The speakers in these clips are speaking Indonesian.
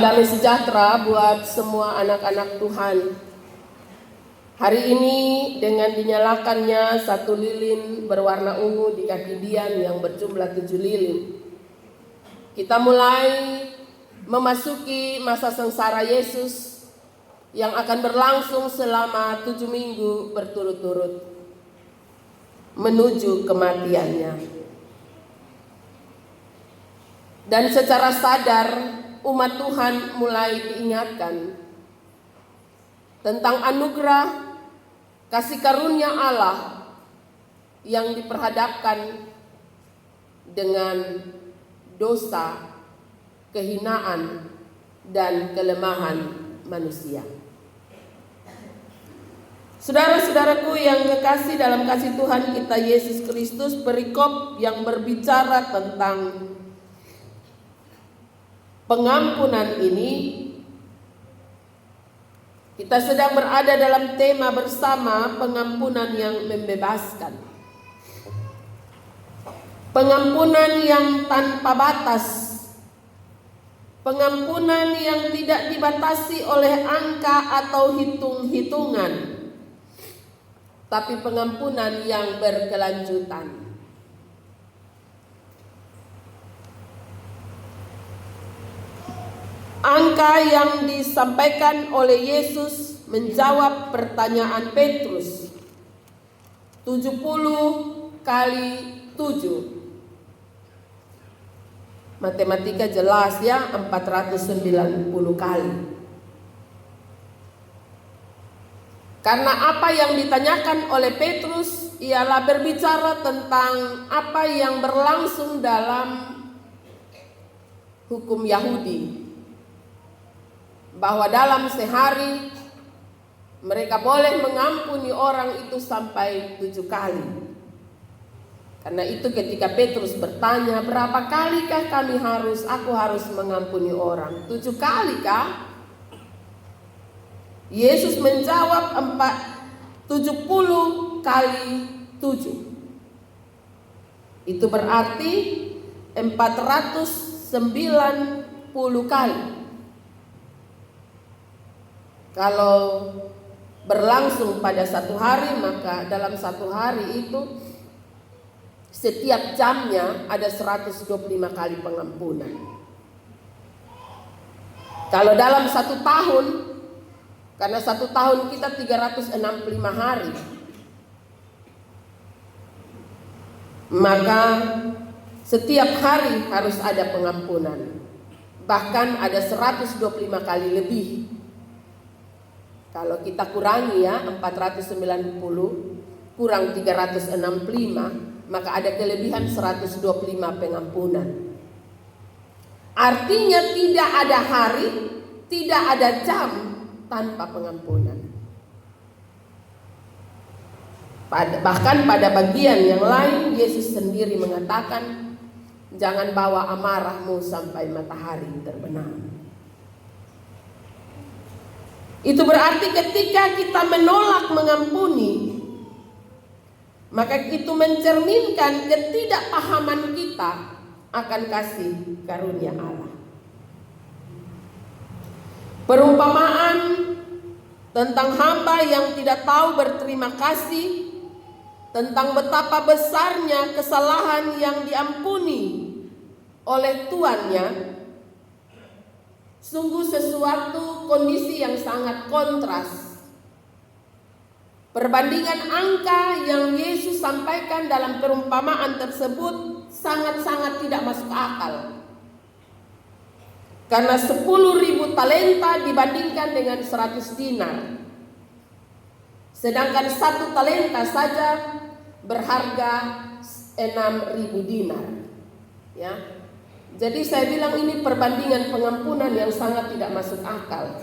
damai sejahtera buat semua anak-anak Tuhan. Hari ini dengan dinyalakannya satu lilin berwarna ungu di kaki Dian yang berjumlah 7 lilin, kita mulai memasuki masa sengsara Yesus yang akan berlangsung selama 7 minggu berturut-turut menuju kematiannya. Dan secara sadar umat Tuhan mulai diingatkan tentang anugerah kasih karunia Allah yang diperhadapkan dengan dosa, kehinaan, dan kelemahan manusia. Saudara-saudaraku yang kekasih dalam kasih Tuhan kita Yesus Kristus, perikop yang berbicara tentang pengampunan ini, kita sedang berada dalam tema bersama pengampunan yang membebaskan. Pengampunan yang tanpa batas. Pengampunan yang tidak dibatasi oleh angka atau hitung-hitungan, tapi pengampunan yang berkelanjutan. Angka yang disampaikan oleh Yesus menjawab pertanyaan Petrus. 70 kali 7. Matematika jelas ya, 490 kali. Karena apa yang ditanyakan oleh Petrus ialah berbicara tentang apa yang berlangsung dalam hukum Yahudi, bahwa dalam sehari mereka boleh mengampuni orang itu sampai 7 kali. Karena itu ketika Petrus bertanya, berapa kalikah aku harus mengampuni orang? 7 kali kah? Yesus menjawab 70 kali 7. Itu berarti 490 kali. Kalau berlangsung pada satu hari, maka dalam satu hari itu setiap jamnya ada 125 kali pengampunan. Kalau dalam satu tahun, karena satu tahun kita 365 hari, maka setiap hari harus ada pengampunan. Bahkan ada 125 kali lebih. Kalau kita kurangi ya, 490 kurang 365, maka ada kelebihan 125 pengampunan. Artinya tidak ada hari, tidak ada jam tanpa pengampunan. Bahkan pada bagian yang lain Yesus sendiri mengatakan, jangan bawa amarahmu sampai matahari terbenam. Itu berarti ketika kita menolak mengampuni, maka itu mencerminkan ketidakpahaman kita akan kasih karunia Allah. Perumpamaan tentang hamba yang tidak tahu berterima kasih, tentang betapa besarnya kesalahan yang diampuni oleh tuannya, sungguh sesuatu kondisi yang sangat kontras. Perbandingan angka yang Yesus sampaikan dalam perumpamaan tersebut sangat-sangat tidak masuk akal. Karena 10.000 talenta dibandingkan dengan 100 dinar. Sedangkan 1 talenta saja berharga 6.000 dinar. Ya. Jadi saya bilang ini perbandingan pengampunan yang sangat tidak masuk akal.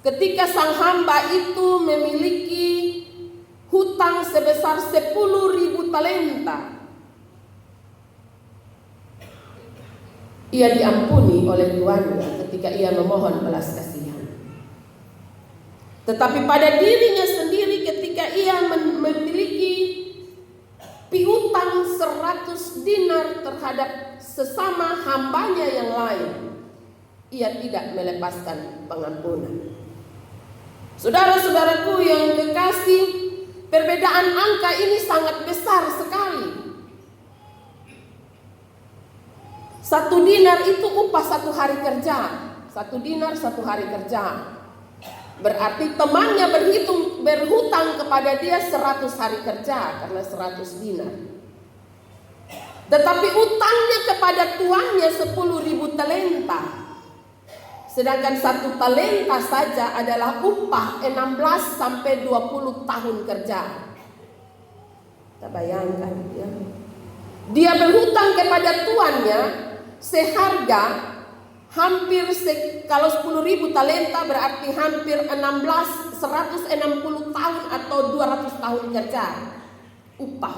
Ketika sang hamba itu memiliki hutang sebesar 10.000 talenta, ia diampuni oleh tuannya ketika ia memohon belas kasihan. Tetapi pada dirinya sendiri ketika ia memiliki piutang 100 dinar terhadap sesama hambanya yang lain, ia tidak melepaskan pengampunan. Saudara-saudaraku yang kekasih, perbedaan angka ini sangat besar sekali. 1 dinar itu upah 1 hari kerja. 1 dinar 1 hari kerja. Berarti temannya berhutang kepada dia 100 hari kerja karena 100 dinar. Tetapi utangnya kepada tuannya 10.000 talenta. Sedangkan 1 talenta saja adalah upah 16 sampai 20 tahun kerja. Kita bayangkan ya. Dia berhutang kepada tuannya seharga hampir kalau 10.000 talenta berarti hampir 160 tahun atau 200 tahun kerja upah.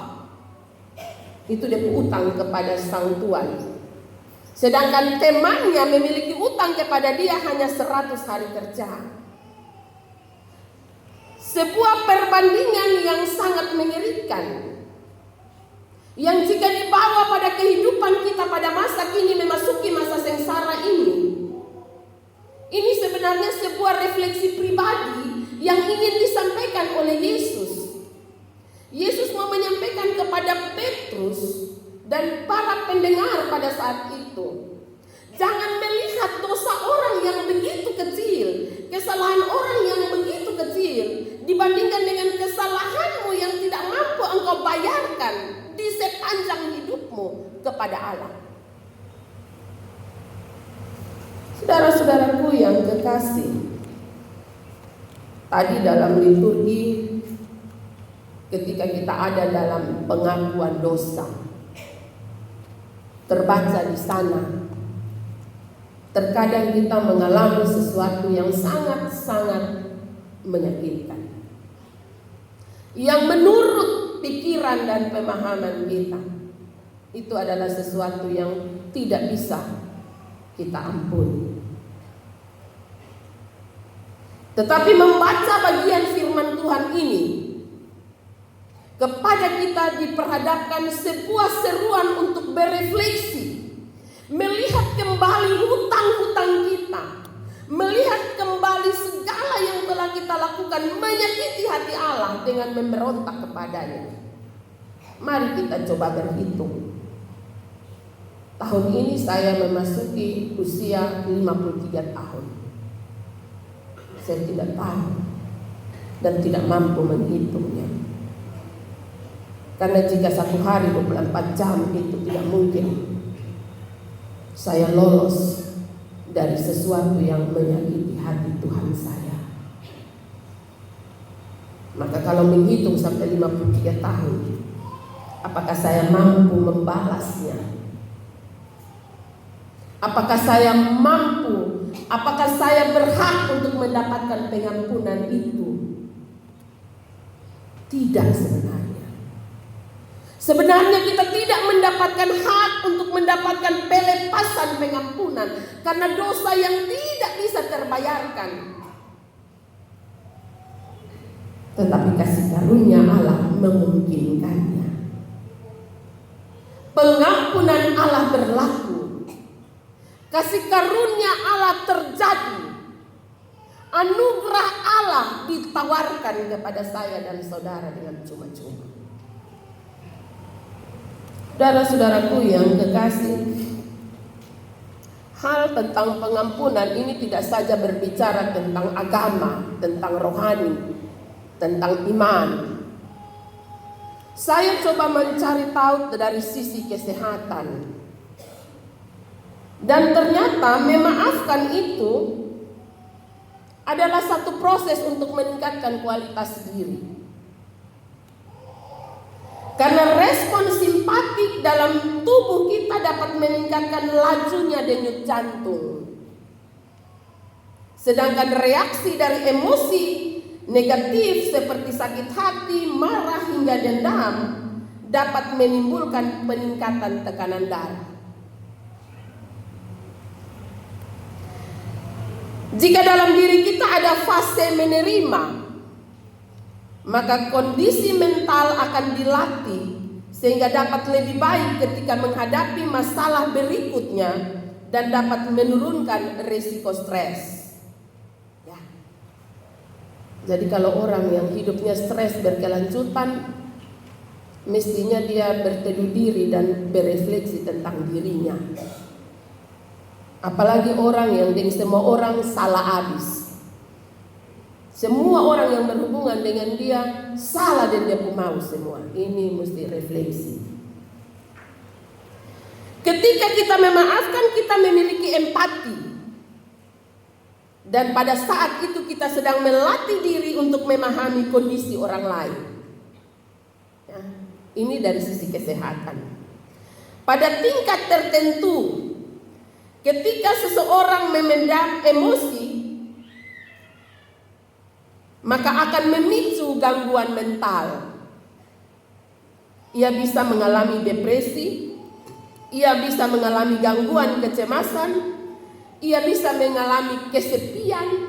Itu dia utang kepada sang tuan. Sedangkan temannya memiliki utang kepada dia hanya 100 hari kerja. Sebuah perbandingan yang sangat mengerikan, yang jika dibawa pada kehidupan kita pada masa kini memasuki masa sengsara ini sebenarnya sebuah refleksi pribadi yang ingin disampaikan oleh Yesus. Yesus mau menyampaikan kepada Petrus dan para pendengar pada saat itu, jangan melihat dosa orang yang begitu kecil, kesalahan orang yang begitu kecil dibandingkan dengan kesalahanmu yang tidak mampu engkau bayarkan di sepanjang hidupmu kepada Allah. Saudara-saudaraku yang kekasih, tadi dalam liturgi ketika kita ada dalam pengakuan dosa, terbaca di sana, terkadang kita mengalami sesuatu yang sangat-sangat menyakitkan, yang menurut pikiran dan pemahaman kita itu adalah sesuatu yang tidak bisa kita ampuni. Tetapi membaca bagian firman Tuhan ini kepada kita diperhadapkan sebuah seruan untuk berefleksi, melihat kembali hutang-hutang kita, melihat kembali segala yang telah kita lakukan menyakiti hati Allah dengan memberontak kepadanya. Mari kita coba berhitung. Tahun ini saya memasuki usia 53 tahun. Saya tidak tahu dan tidak mampu menghitungnya. Karena jika 1 hari 24 jam itu tidak mungkin saya lolos dari sesuatu yang menyakiti hati Tuhan saya. Maka kalau menghitung sampai 53 tahun, apakah saya mampu membalasnya? Apakah saya mampu? Apakah saya berhak untuk mendapatkan pengampunan itu? Tidak sebenarnya. Sebenarnya kita tidak mendapatkan hak untuk mendapatkan pelepasan pengampunan karena dosa yang tidak bisa terbayarkan. Tetapi kasih karunia Allah memungkinkannya. Pengampunan Allah berlaku. Kasih karunia Allah terjadi. Anugerah Allah ditawarkan kepada saya dan saudara dengan cuma-cuma. Saudara-saudaraku yang kekasih, hal tentang pengampunan ini tidak saja berbicara tentang agama, tentang rohani, tentang iman. Saya coba mencari tahu dari sisi kesehatan. Dan ternyata memaafkan itu adalah satu proses untuk meningkatkan kualitas diri. Karena respon simpatik dalam tubuh kita dapat meningkatkan lajunya denyut jantung. Sedangkan reaksi dari emosi negatif seperti sakit hati, marah hingga dendam dapat menimbulkan peningkatan tekanan darah. Jika dalam diri kita ada fase menerima, maka kondisi mental akan dilatih sehingga dapat lebih baik ketika menghadapi masalah berikutnya dan dapat menurunkan risiko stres. Ya. Jadi kalau orang yang hidupnya stres berkelanjutan, mestinya dia berteduh diri dan berefleksi tentang dirinya. Apalagi orang yang dengan semua orang salah habis. Semua orang yang berhubungan dengan dia salah dan dia pun mau semua. Ini mesti refleksi. Ketika kita memaafkan, kita memiliki empati. Dan pada saat itu kita sedang melatih diri untuk memahami kondisi orang lain. Ya, ini dari sisi kesehatan. Pada tingkat tertentu, ketika seseorang memendam emosi, maka akan memicu gangguan mental. Ia bisa mengalami depresi, ia bisa mengalami gangguan kecemasan, ia bisa mengalami kesepian,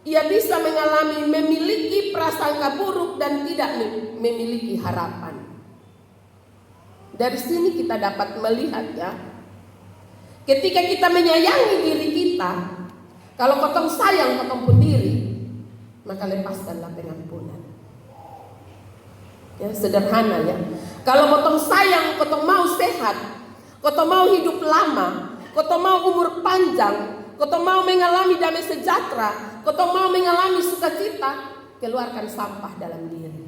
ia bisa mengalami memiliki prasangka buruk dan tidak memiliki harapan. Dari sini kita dapat melihat ya, ketika kita menyayangi diri kita, kalau kotong sayang kotong pun diri, maka lepaskanlah pengampunan. Ya, sederhana ya. Kalau kotong sayang, kotong mau sehat, kotong mau hidup lama, kotong mau umur panjang, kotong mau mengalami damai sejahtera, kotong mau mengalami sukacita, keluarkan sampah dalam diri.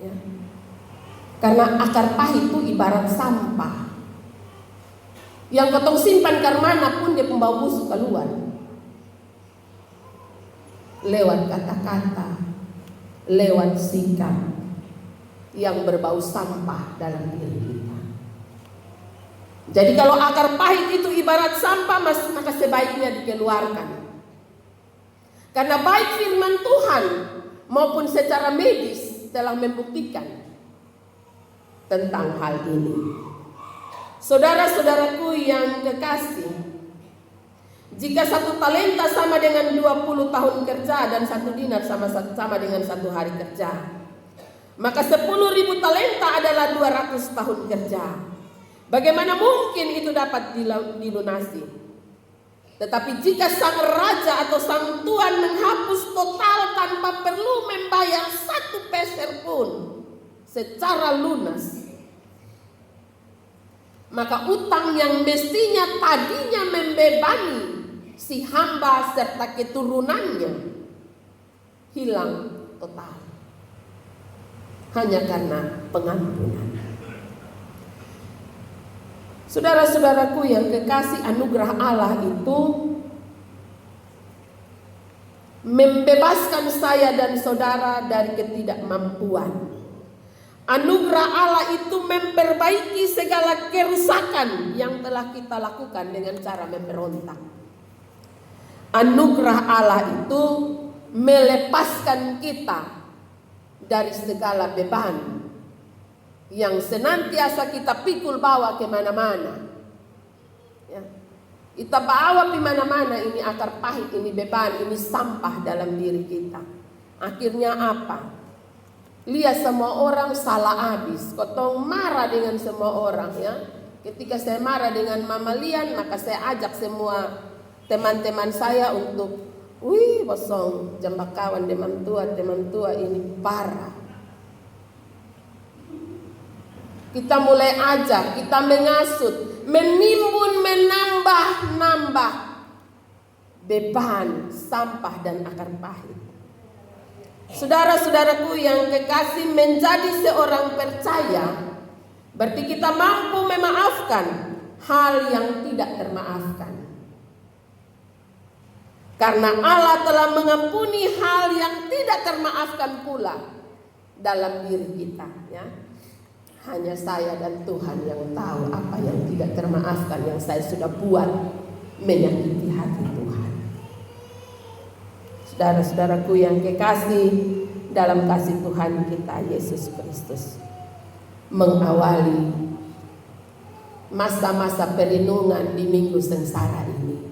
Ya. Karena akar pahit itu ibarat sampah. Yang kotong simpan karmana pun dia pembawa busuk keluar. Lewat kata-kata, lewat sikap yang berbau sampah dalam diri kita. Jadi kalau akar pahit itu ibarat sampah, maka sebaiknya dikeluarkan. Karena baik firman Tuhan maupun secara medis telah membuktikan tentang hal ini. Saudara-saudaraku yang kekasih, jika 1 talenta sama dengan 20 tahun kerja dan 1 dinar sama dengan 1 hari kerja, maka 10.000 talenta adalah 200 tahun kerja. Bagaimana mungkin itu dapat dilunasi? Tetapi jika sang raja atau sang tuan menghapus total tanpa perlu membayar 1 peser pun secara lunas, maka utang yang mestinya tadinya membebani si hamba serta keturunannya hilang total, hanya karena pengampunan. Saudara-saudaraku yang kekasih, anugerah Allah itu membebaskan saya dan saudara dari ketidakmampuan. Anugerah Allah itu memperbaiki segala kerusakan yang telah kita lakukan dengan cara memberontak. Anugerah Allah itu melepaskan kita dari segala beban yang senantiasa kita pikul bawa kemana-mana. Ya. Kita bawa kemana-mana, ini akar pahit, ini beban, ini sampah dalam diri kita. Akhirnya apa? Lihat semua orang salah habis. Kotong marah dengan semua orang ya. Ketika saya marah dengan Mama Lian, maka saya ajak semua teman-teman saya untuk, bosong, jambak kawan teman tua ini parah. Kita mulai ajak, kita mengasut, menimbun, menambah beban, sampah dan akar pahit. Saudara-saudaraku yang kekasih, menjadi seorang percaya berarti kita mampu memaafkan hal yang tidak termaafkan. Karena Allah telah mengampuni hal yang tidak termaafkan pula dalam diri kita ya. Hanya saya dan Tuhan yang tahu apa yang tidak termaafkan yang saya sudah buat menyakiti hati Tuhan. Saudara-saudaraku yang kekasih dalam kasih Tuhan kita Yesus Kristus, mengawali masa-masa perenungan di minggu sengsara ini,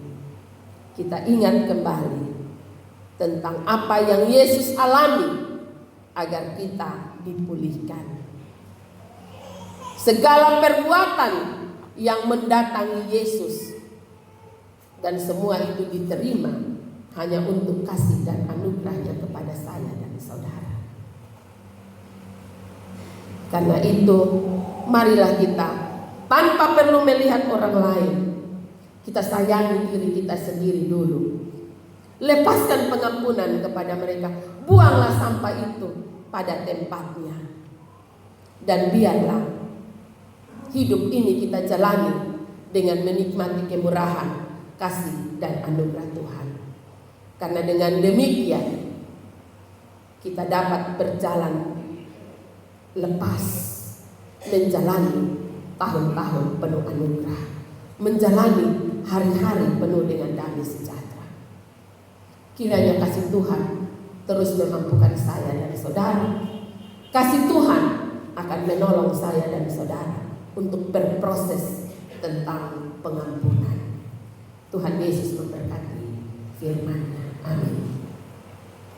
kita ingat kembali tentang apa yang Yesus alami agar kita dipulihkan. Segala perbuatan yang mendatangi Yesus Dan semua itu diterima hanya untuk kasih dan anugerahnya kepada saya dan saudara. Karena itu, marilah kita tanpa perlu melihat orang lain, kita sayangi diri kita sendiri dulu. Lepaskan pengampunan kepada mereka. Buanglah sampah itu pada tempatnya. Dan biarlah hidup ini kita jalani dengan menikmati kemurahan, kasih dan anugerah Tuhan. Karena dengan demikian kita dapat berjalan lepas, menjalani tahun-tahun penuh anugerah, menjalani hari-hari penuh dengan damai sejahtera. Kiranya kasih Tuhan terus memampukan saya dan saudara. Kasih Tuhan akan menolong saya dan saudara untuk berproses tentang pengampunan. Tuhan Yesus memberkati firman-Nya. Amin.